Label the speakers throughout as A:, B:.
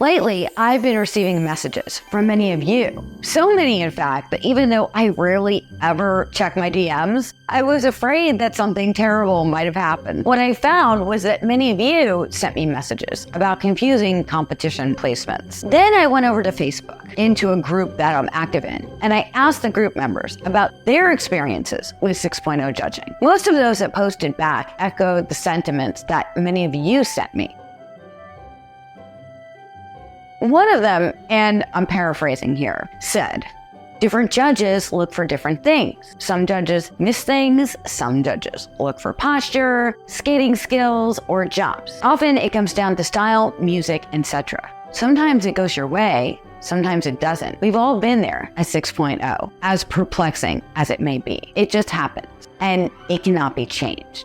A: Lately, I've been receiving messages from many of you. So many, in fact, that even though I rarely ever check my DMs, I was afraid that something terrible might have happened. What I found was that many of you sent me messages about confusing competition placements. Then I went over to Facebook, into a group that I'm active in, and I asked the group members about their experiences with 6.0 judging. Most of those that posted back echoed the sentiments that many of you sent me. One of them, and I'm paraphrasing here, said, different judges look for different things. Some judges miss things, some judges look for posture, skating skills, or jumps. Often it comes down to style, music, etc. Sometimes it goes your way, sometimes it doesn't. We've all been there at 6.0, as perplexing as it may be. It just happens, and it cannot be changed.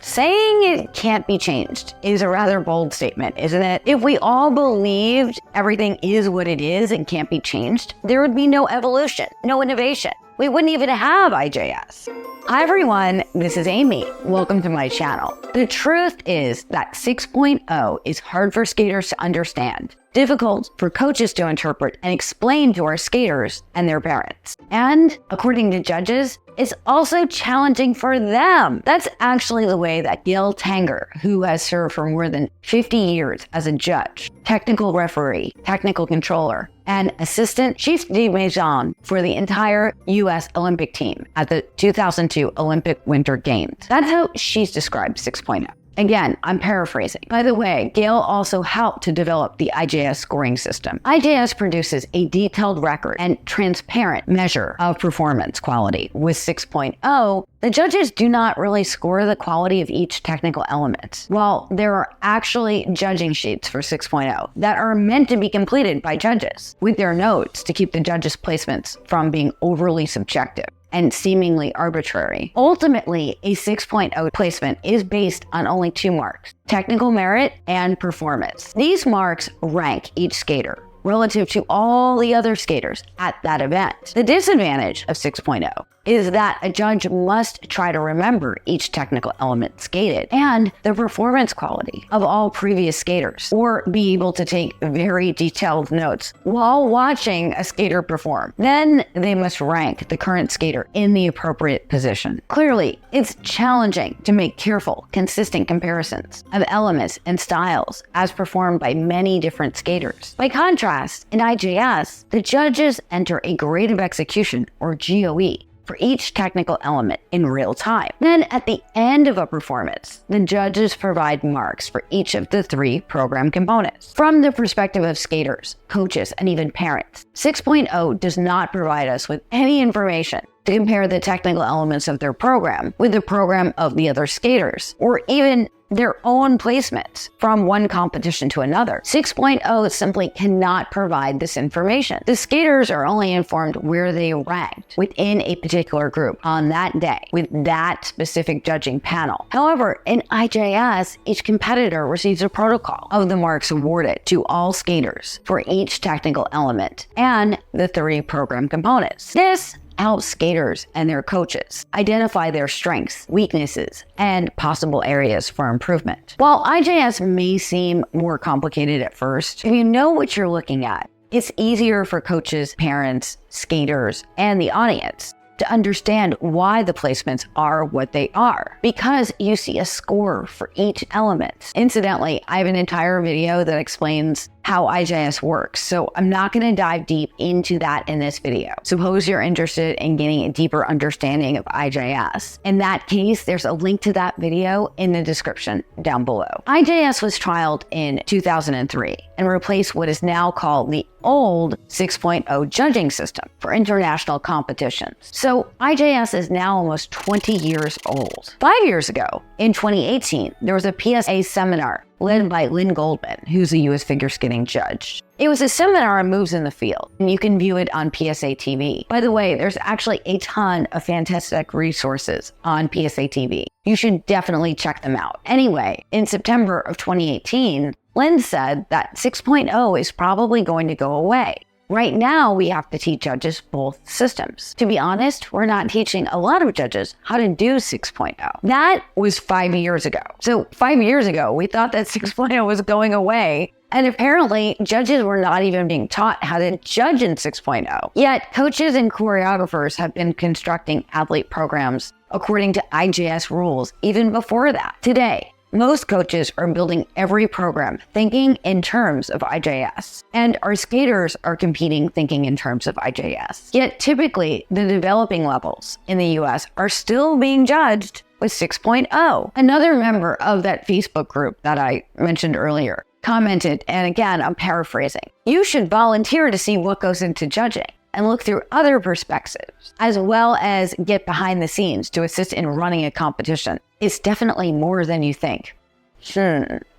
A: Saying it can't be changed is a rather bold statement, isn't it? If we all believed everything is what it is and can't be changed, there would be no evolution, no innovation. We wouldn't even have IJS. Hi everyone, this is Amy. Welcome to my channel. The truth is that 6.0 is hard for skaters to understand, difficult for coaches to interpret and explain to our skaters and their parents. And according to judges, it's also challenging for them. That's actually the way that Gil Tanger, who has served for more than 50 years as a judge, technical referee, technical controller, and assistant chief de maison for the entire U.S. Olympic team at the 2002 Olympic Winter Games. That's how she's described 6.0. Again, I'm paraphrasing. By the way, Gail also helped to develop the IJS scoring system. IJS produces a detailed record and transparent measure of performance quality. With 6.0, the judges do not really score the quality of each technical element. While there are actually judging sheets for 6.0 that are meant to be completed by judges with their notes to keep the judges' placements from being overly subjective and seemingly arbitrary. Ultimately, a 6.0 placement is based on only two marks: technical merit and performance. These marks rank each skater relative to all the other skaters at that event. The disadvantage of 6.0 is that a judge must try to remember each technical element skated and the performance quality of all previous skaters, or be able to take very detailed notes while watching a skater perform. Then they must rank the current skater in the appropriate position. Clearly, it's challenging to make careful, consistent comparisons of elements and styles as performed by many different skaters. By contrast, in IJS, the judges enter a grade of execution, or GOE, for each technical element in real time. Then at the end of a performance, the judges provide marks for each of the three program components. From the perspective of skaters, coaches, and even parents, 6.0 does not provide us with any information to compare the technical elements of their program with the program of the other skaters, or even their own placements from one competition to another. 6.0 simply cannot provide this information. The skaters are only informed where they ranked within a particular group on that day with that specific judging panel. However, in IJS, each competitor receives a protocol of the marks awarded to all skaters for each technical element and the three program components. This helps skaters and their coaches identify their strengths, weaknesses, and possible areas for improvement. While IJS may seem more complicated at first, if you know what you're looking at, it's easier for coaches, parents, skaters, and the audience to understand why the placements are what they are, because you see a score for each element. Incidentally, I have an entire video that explains how IJS works, so I'm not going to dive deep into that in this video. Suppose you're interested in getting a deeper understanding of IJS. In that case, there's a link to that video in the description down below. IJS was trialed in 2003 and replaced what is now called the old 6.0 judging system for international competitions. So IJS is now almost 20 years old. 5 years ago, in 2018, there was a PSA seminar led by Lynn Goldman, who's a US figure skating judge. It was a seminar on moves in the field, and you can view it on PSA TV. By the way, there's actually a ton of fantastic resources on PSA TV. You should definitely check them out. Anyway, in September of 2018, Lynn said that 6.0 is probably going to go away. Right now, we have to teach judges both systems. To be honest, we're not teaching a lot of judges how to do 6.0. That was 5 years ago. So 5 years ago, we thought that 6.0 was going away, And apparently, judges were not even being taught how to judge in 6.0. Yet, coaches and choreographers have been constructing athlete programs according to IJS rules even before that. Today, most coaches are building every program thinking in terms of IJS, and our skaters are competing thinking in terms of IJS. Yet typically, the developing levels in the US are still being judged with 6.0. Another member of that Facebook group that I mentioned earlier commented, and again, I'm paraphrasing, "You should volunteer to see what goes into judging and look through other perspectives, as well as get behind the scenes to assist in running a competition. It's definitely more than you think."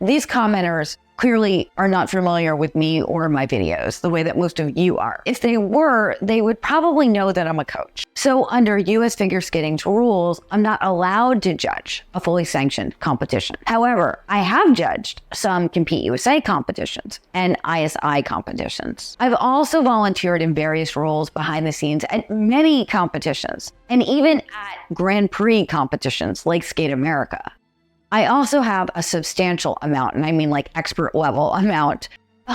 A: These commenters clearly are not familiar with me or my videos the way that most of you are. If they were, they would probably know that I'm a coach. So under US Figure Skating's rules, I'm not allowed to judge a fully sanctioned competition. However, I have judged some Compete USA competitions and ISI competitions. I've also volunteered in various roles behind the scenes at many competitions, and even at Grand Prix competitions like Skate America. I also have a substantial amount, and I mean like expert level amount,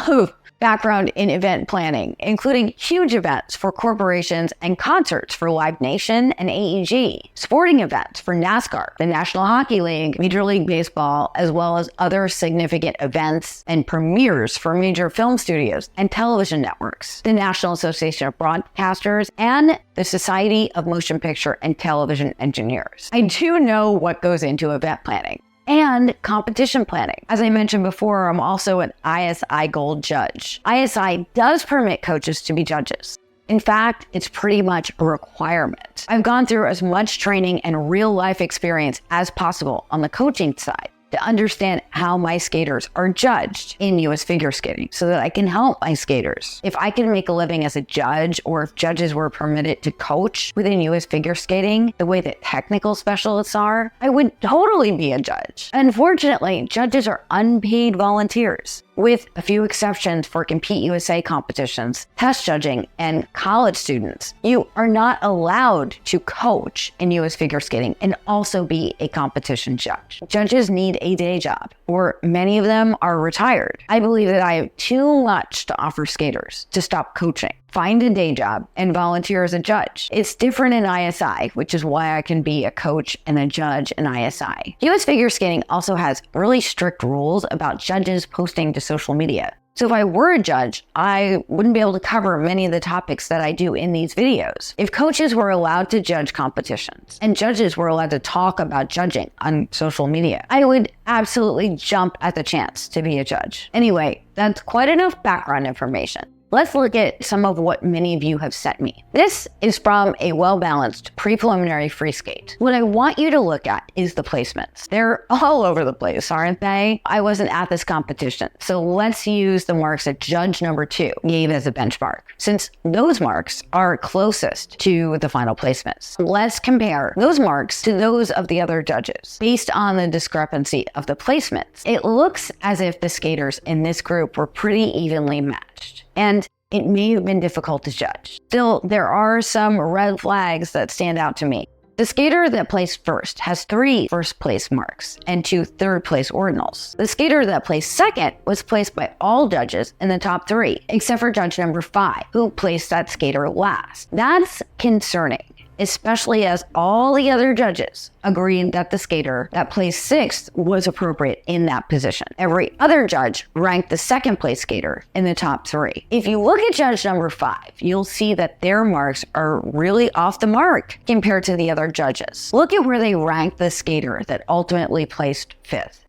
A: of background in event planning, including huge events for corporations and concerts for Live Nation and AEG, sporting events for NASCAR, the National Hockey League, Major League Baseball, as well as other significant events and premieres for major film studios and television networks, the National Association of Broadcasters, and the Society of Motion Picture and Television Engineers. I do know what goes into event planning and competition planning. As I mentioned before, I'm also an ISI Gold judge. ISI does permit coaches to be judges. In fact, it's pretty much a requirement. I've gone through as much training and real-life experience as possible on the coaching side to understand how my skaters are judged in US figure skating so that I can help my skaters. If I can make a living as a judge, or if judges were permitted to coach within US figure skating the way that technical specialists are, I would totally be a judge. Unfortunately, judges are unpaid volunteers, with a few exceptions for Compete USA competitions, test judging, and college students. You are not allowed to coach in US figure skating and also be a competition judge. Judges need a day job, or many of them are retired. I believe that I have too much to offer skaters to stop coaching. Find a day job and volunteer as a judge. It's different in ISI, which is why I can be a coach and a judge in ISI. US figure skating also has really strict rules about judges posting to social media. So if I were a judge, I wouldn't be able to cover many of the topics that I do in these videos. If coaches were allowed to judge competitions and judges were allowed to talk about judging on social media, I would absolutely jump at the chance to be a judge. Anyway, that's quite enough background information. Let's look at some of what many of you have sent me. This is from a well-balanced pre-preliminary free skate. What I want you to look at is the placements. They're all over the place, aren't they? I wasn't at this competition, so let's use the marks that judge number 2 gave as a benchmark, since those marks are closest to the final placements. Let's compare those marks to those of the other judges. Based on the discrepancy of the placements, it looks as if the skaters in this group were pretty evenly matched, and it may have been difficult to judge. Still, there are some red flags that stand out to me. The skater that placed first has 3 first place marks and 2 third place ordinals. The skater that placed second was placed by all judges in the top 3, except for judge number 5, who placed that skater last. That's concerning, especially as all the other judges agreed that the skater that placed 6th was appropriate in that position. Every other judge ranked the second place skater in the top 3. If you look at judge number 5, you'll see that their marks are really off the mark compared to the other judges. Look at where they ranked the skater that ultimately placed 5th.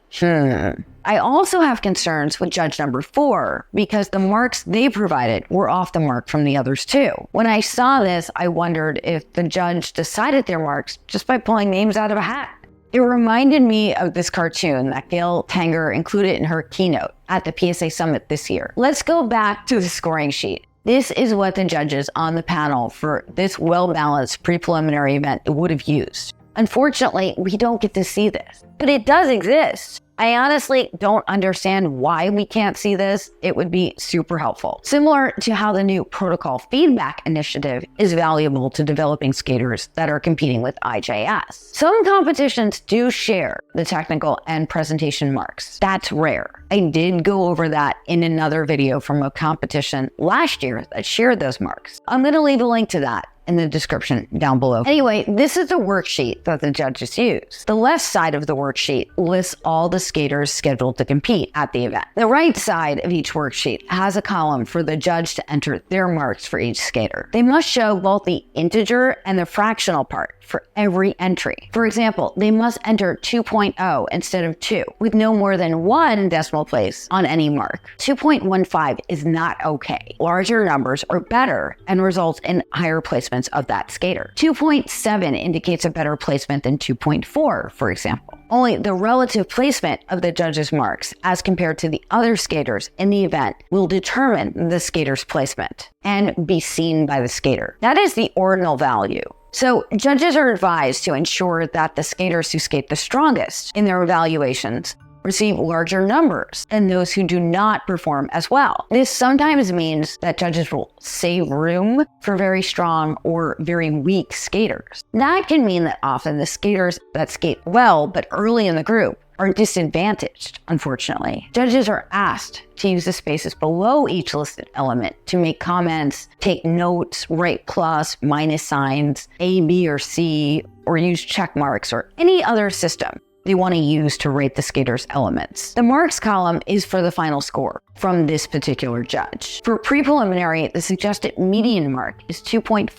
A: I also have concerns with judge number 4 because the marks they provided were off the mark from the others too. When I saw this, I wondered if the judge decided their marks just by pulling names out of a hat. It reminded me of this cartoon that Gail Tanger included in her keynote at the PSA Summit this year. Let's go back to the scoring sheet. This is what the judges on the panel for this well-balanced pre-preliminary event would have used. Unfortunately, we don't get to see this, but it does exist. I honestly don't understand why we can't see this. It would be super helpful. Similar to how the new protocol feedback initiative is valuable to developing skaters that are competing with IJS. Some competitions do share the technical and presentation marks. That's rare. I did go over that in another video from a competition last year that shared those marks. I'm going to leave a link to that in the description down below. Anyway, this is the worksheet that the judges use. The left side of the worksheet lists all the skaters scheduled to compete at the event. The right side of each worksheet has a column for the judge to enter their marks for each skater. They must show both the integer and the fractional part for every entry. For example, they must enter 2.0 instead of 2, with no more than 1 decimal place on any mark. 2.15 is not okay. Larger numbers are better and results in higher placements of that skater. 2.7 indicates a better placement than 2.4, for example. Only the relative placement of the judges' marks as compared to the other skaters in the event will determine the skater's placement and be seen by the skater. That is the ordinal value. So judges are advised to ensure that the skaters who skate the strongest in their evaluations receive larger numbers than those who do not perform as well. This sometimes means that judges will save room for very strong or very weak skaters. That can mean that often the skaters that skate well but early in the group are disadvantaged, unfortunately. Judges are asked to use the spaces below each listed element to make comments, take notes, write plus, minus signs, A, B, or C, or use check marks or any other system they want to use to rate the skater's elements. The marks column is for the final score from this particular judge. For pre-preliminary, the suggested median mark is 2.5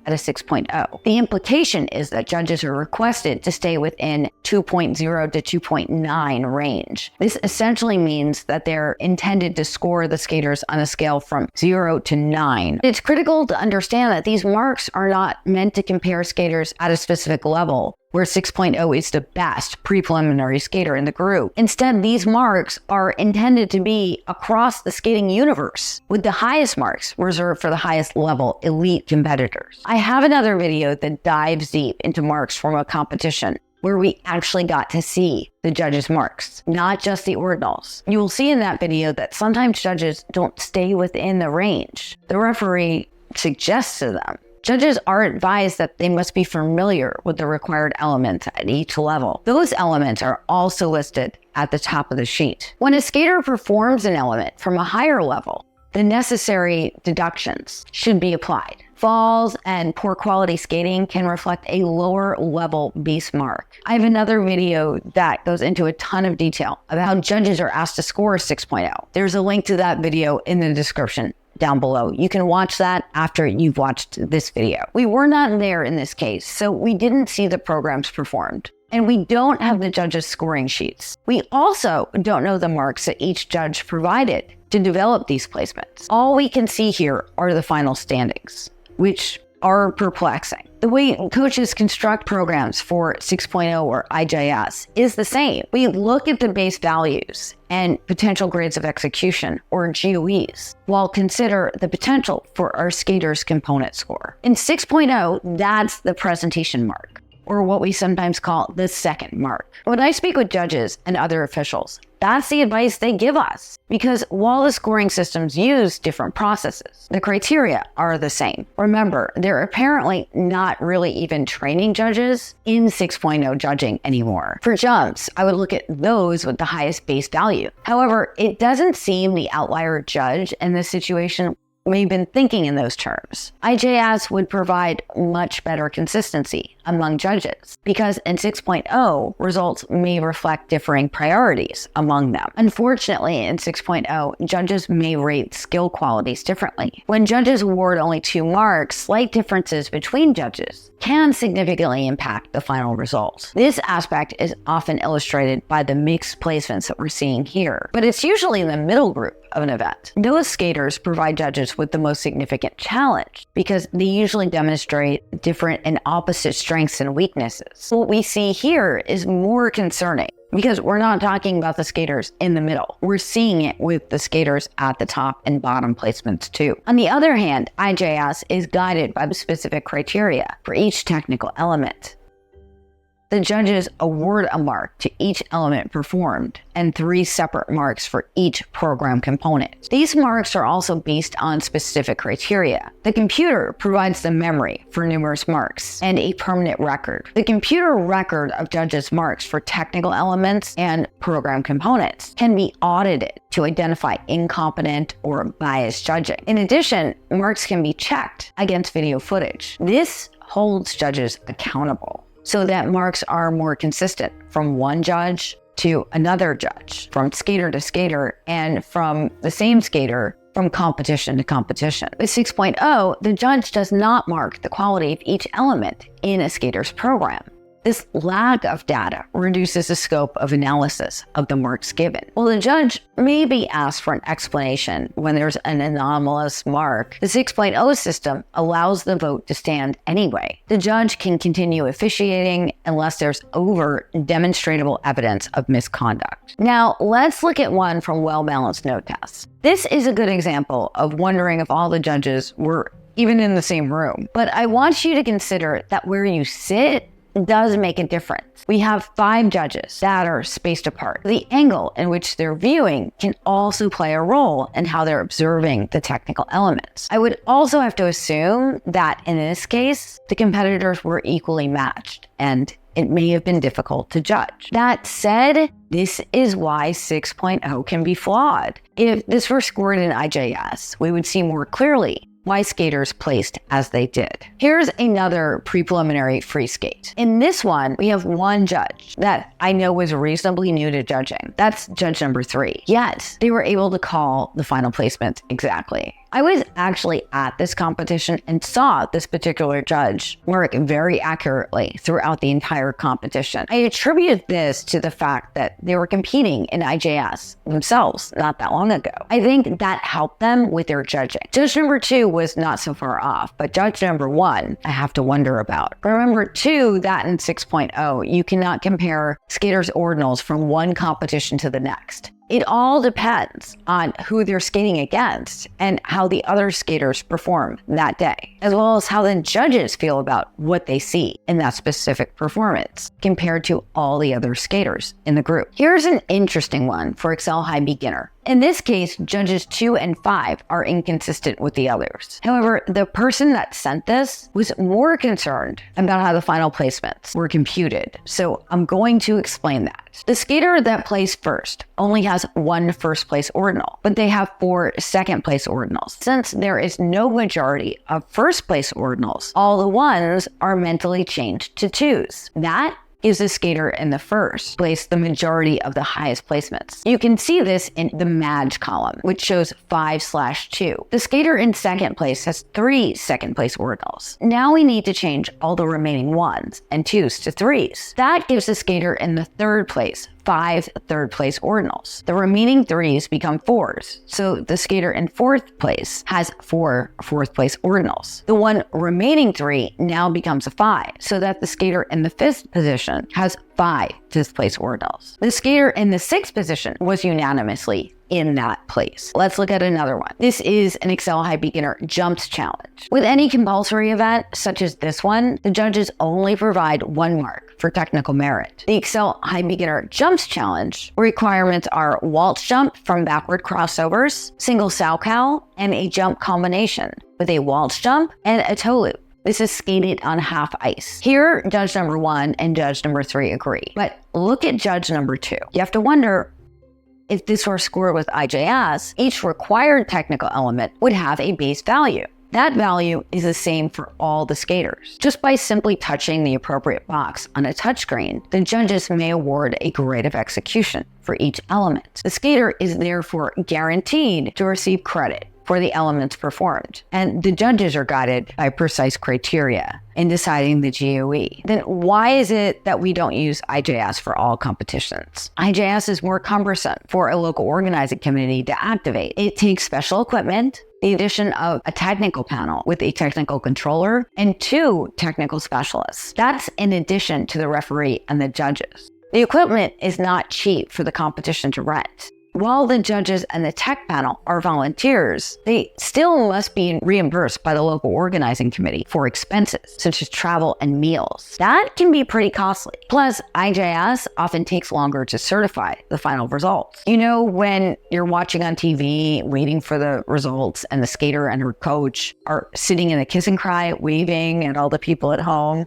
A: at a 6.0. The implication is that judges are requested to stay within 2.0 to 2.9 range. This essentially means that they're intended to score the skaters on a scale from 0 to 9. It's critical to understand that these marks are not meant to compare skaters at a specific level, where 6.0 is the best pre-preliminary skater in the group. Instead, these marks are intended to be across the skating universe, with the highest marks reserved for the highest level elite competitors. I have another video that dives deep into marks from a competition where we actually got to see the judges' marks, not just the ordinals. You will see in that video that sometimes judges don't stay within the range the referee suggests to them. Judges are advised that they must be familiar with the required elements at each level. Those elements are also listed at the top of the sheet. When a skater performs an element from a higher level, the necessary deductions should be applied. Falls and poor quality skating can reflect a lower level base mark. I have another video that goes into a ton of detail about how judges are asked to score 6.0. There's a link to that video in the description down below. You can watch that after you've watched this video. We were not there in this case, so we didn't see the programs performed. And we don't have the judges' scoring sheets. We also don't know the marks that each judge provided to develop these placements. All we can see here are the final standings, which are perplexing. The way coaches construct programs for 6.0 or IJS is the same. We look at the base values and potential grades of execution, or GOEs, while consider the potential for our skater's component score. In 6.0, that's the presentation mark, or what we sometimes call the second mark. When I speak with judges and other officials, that's the advice they give us. Because while the scoring systems use different processes, the criteria are the same. Remember, they're apparently not really even training judges in 6.0 judging anymore. For jumps, I would look at those with the highest base value. However, it doesn't seem the outlier judge in this situation we've been thinking in those terms. IJS would provide much better consistency among judges because in 6.0, results may reflect differing priorities among them. Unfortunately, in 6.0, judges may rate skill qualities differently. When judges award only 2 marks, slight differences between judges can significantly impact the final result. This aspect is often illustrated by the mixed placements that we're seeing here, but it's usually in the middle group of an event. Those skaters provide judges with the most significant challenge because they usually demonstrate different and opposite strengths and weaknesses. What we see here is more concerning because we're not talking about the skaters in the middle. We're seeing it with the skaters at the top and bottom placements too. On the other hand, IJS is guided by the specific criteria for each technical element. the judges award a mark to each element performed and 3 separate marks for each program component. These marks are also based on specific criteria. The computer provides the memory for numerous marks and a permanent record. The computer record of judges' marks for technical elements and program components can be audited to identify incompetent or biased judging. In addition, marks can be checked against video footage. This holds judges accountable so that marks are more consistent from one judge to another judge, from skater to skater, and from the same skater from competition to competition. With 6.0, the judge does not mark the quality of each element in a skater's program. This lack of data reduces the scope of analysis of the marks given. While the judge may be asked for an explanation when there's an anomalous mark, the 6.0 system allows the vote to stand anyway. The judge can continue officiating unless there's overt, demonstrable evidence of misconduct. Now, let's look at one from well-balanced note tests. This is a good example of wondering if all the judges were even in the same room. But I want you to consider that where you sit does make a difference. We have 5 judges that are spaced apart. The angle in which they're viewing can also play a role in how they're observing the technical elements. I would also have to assume that in this case, the competitors were equally matched, and it may have been difficult to judge. That said, this is why 6.0 can be flawed. If this were scored in IJS, we would see more clearly why skaters placed as they did. Here's another pre-preliminary free skate. In this one, we have one judge that I know was reasonably new to judging. That's judge number 3. Yet, they were able to call the final placement exactly. I was actually at this competition and saw this particular judge work very accurately throughout the entire competition. I attribute this to the fact that they were competing in IJS themselves not that long ago. I think that helped them with their judging. Judge number 2 was not so far off, but judge number 1, I have to wonder about. Remember too that in 6.0, you cannot compare skaters' ordinals from one competition to the next. It all depends on who they're skating against and how the other skaters perform that day, as well as how the judges feel about what they see in that specific performance compared to all the other skaters in the group. Here's an interesting one for Excel High Beginner. In this case, judges 2 and 5 are inconsistent with the others. However, the person that sent this was more concerned about how the final placements were computed, so I'm going to explain that. The skater that placed first only has 1 first place ordinal, but they have 4 second place ordinals. Since there is no majority of first place ordinals, all the 1s are mentally changed to 2s. That gives the skater in the first place the majority of the highest placements. You can see this in the Madge column, which shows 5/2. The skater in second place has 3 second place ordinals. Now we need to change all the remaining 1s and 2s to 3s. That gives the skater in the third place 5 third place ordinals. The remaining 3s become 4s, so the skater in fourth place has 4 fourth place ordinals. The one remaining 3 now becomes a 5, so that the skater in the 5th position has 5 fifth place ordinals. The skater in the 6th position was unanimously in that place. Let's look at another one. This is an Excel High Beginner Jumps Challenge. With any compulsory event, such as this one, the judges only provide 1 mark for technical merit. The Excel High Beginner Jumps Challenge requirements are waltz jump from backward crossovers, single sow-cow, and a jump combination with a waltz jump and a toe loop. This is skated on half ice. Here, judge number 1 and judge number 3 agree. But look at judge number 2. You have to wonder, if this were scored with IJS, each required technical element would have a base value. That value is the same for all the skaters. Just by simply touching the appropriate box on a touchscreen, the judges may award a grade of execution for each element. The skater is therefore guaranteed to receive credit for the elements performed, and the judges are guided by precise criteria in deciding the GOE. Then why is it that we don't use IJS for all competitions? IJS is more cumbersome for a local organizing committee to activate. It takes special equipment, the addition of a technical panel with a technical controller, and 2 technical specialists. That's in addition to the referee and the judges. The equipment is not cheap for the competition to rent. While the judges and the tech panel are volunteers, they still must be reimbursed by the local organizing committee for expenses, such as travel and meals. That can be pretty costly. Plus, IJS often takes longer to certify the final results. You know, when you're watching on TV, waiting for the results, and the skater and her coach are sitting in a kiss and cry, waving at all the people at home?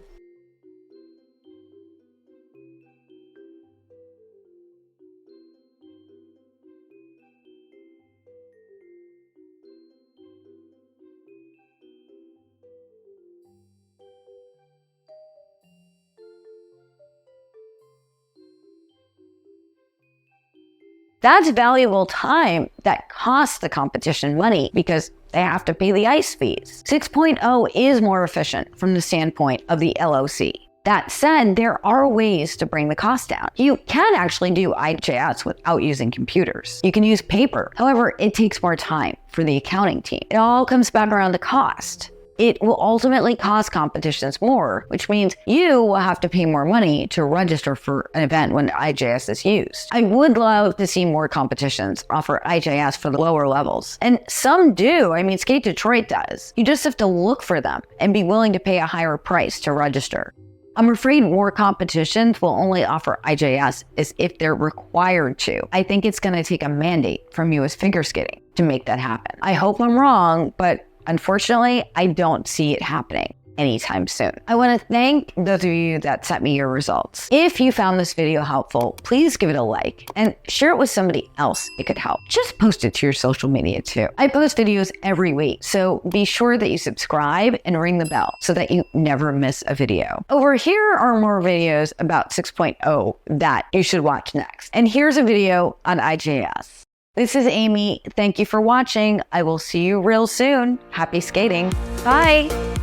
A: That's valuable time that costs the competition money because they have to pay the ice fees. 6.0 is more efficient from the standpoint of the LOC. That said, there are ways to bring the cost down. You can actually do IJS without using computers. You can use paper. However, it takes more time for the accounting team. It all comes back around to cost. It will ultimately cost competitions more, which means you will have to pay more money to register for an event when IJS is used. I would love to see more competitions offer IJS for the lower levels. And some do. I mean, Skate Detroit does. You just have to look for them and be willing to pay a higher price to register. I'm afraid more competitions will only offer IJS as if they're required to. I think it's going to take a mandate from US Figure Skating to make that happen. I hope I'm wrong, but unfortunately, I don't see it happening anytime soon. I want to thank those of you that sent me your results. If you found this video helpful, please give it a like and share it with somebody else it could help. Just post it to your social media too. I post videos every week, so be sure that you subscribe and ring the bell so that you never miss a video. Over here are more videos about 6.0 that you should watch next. And here's a video on IJS. This is Amy. Thank you for watching. I will see you real soon. Happy skating. Bye.